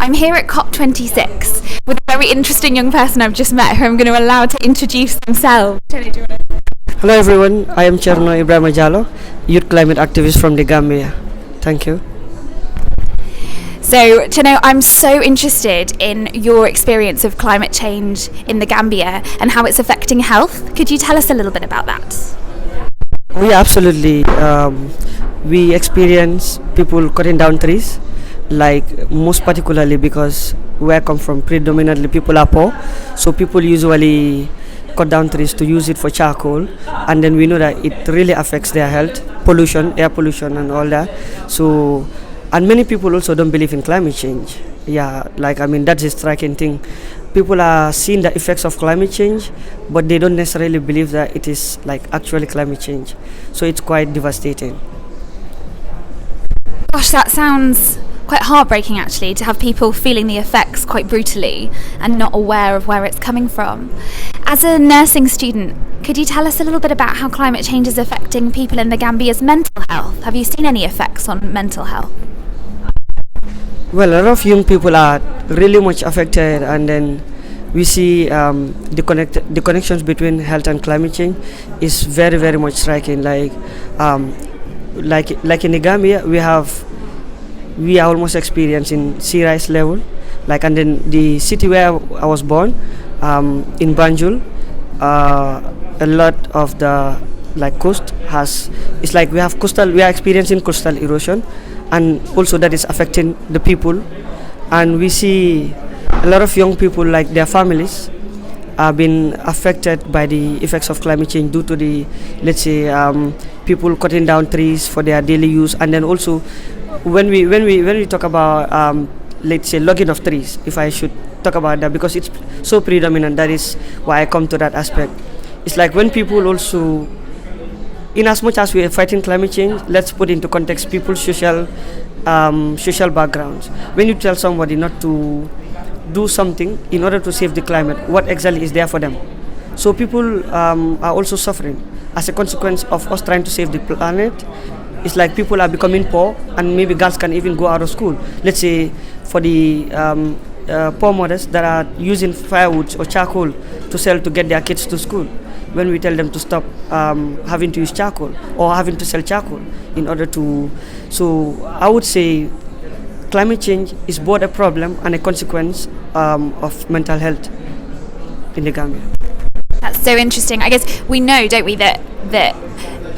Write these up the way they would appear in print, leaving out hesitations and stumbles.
I'm here at COP26 with a very interesting young person I've just met who I'm going to allow to introduce themselves. Hello everyone, I am Cherno Ebrima Jallow, youth climate activist from the Gambia. Thank you. So, Cherno, I'm so interested in your experience of climate change in the Gambia and how it's affecting health. Could you tell us a little bit about that? Yeah, absolutely. We experience people cutting down trees, like most particularly because where I come from, predominantly people are poor, so people usually cut down trees to use it for charcoal, and then we know that it really affects their health, pollution, air pollution and all that. So, and many people also don't believe in climate change. Yeah, that's a striking thing. People are seeing the effects of climate change, but they don't necessarily believe that it is like actually climate change. So it's quite devastating. Gosh, that sounds quite heartbreaking actually, to have people feeling the effects quite brutally and not aware of where it's coming from. As a nursing student, could you tell us a little bit about how climate change is affecting people in the Gambia's mental health? Have you seen any effects on mental health? Well, a lot of young people are really much affected, and then we see the connections between health and climate change is very, very much striking. Like in the Gambia, we are almost experiencing sea rise level. And then the city where I was born, in Banjul, a lot of the coast we are experiencing coastal erosion, and also that is affecting the people. And we see a lot of young people, like their families, are being affected by the effects of climate change due to the, let's say, people cutting down trees for their daily use. And then also when we talk about let's say logging of trees, if I should talk about that, because it's so predominant, that is why I come to that aspect. It's like when people also, in as much as we are fighting climate change, let's put into context people's social backgrounds. When you tell somebody not to do something in order to save the climate, what exactly is there for them? So people are also suffering as a consequence of us trying to save the planet. It's like people are becoming poor, and maybe girls can even go out of school. Let's say for the poor mothers that are using firewood or charcoal to sell to get their kids to school, when we tell them to stop having to use charcoal or having to sell charcoal in order to. So I would say climate change is both a problem and a consequence of mental health in the Gambia. That's so interesting. I guess we know, don't we, that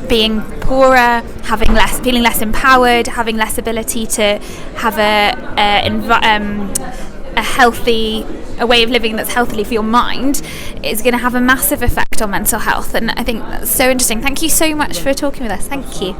being poorer, feeling less empowered, having less ability to have a way of living that's healthily for your mind is going to have a massive effect on mental health. And I think that's so interesting. Thank you so much for talking with us. Thank you.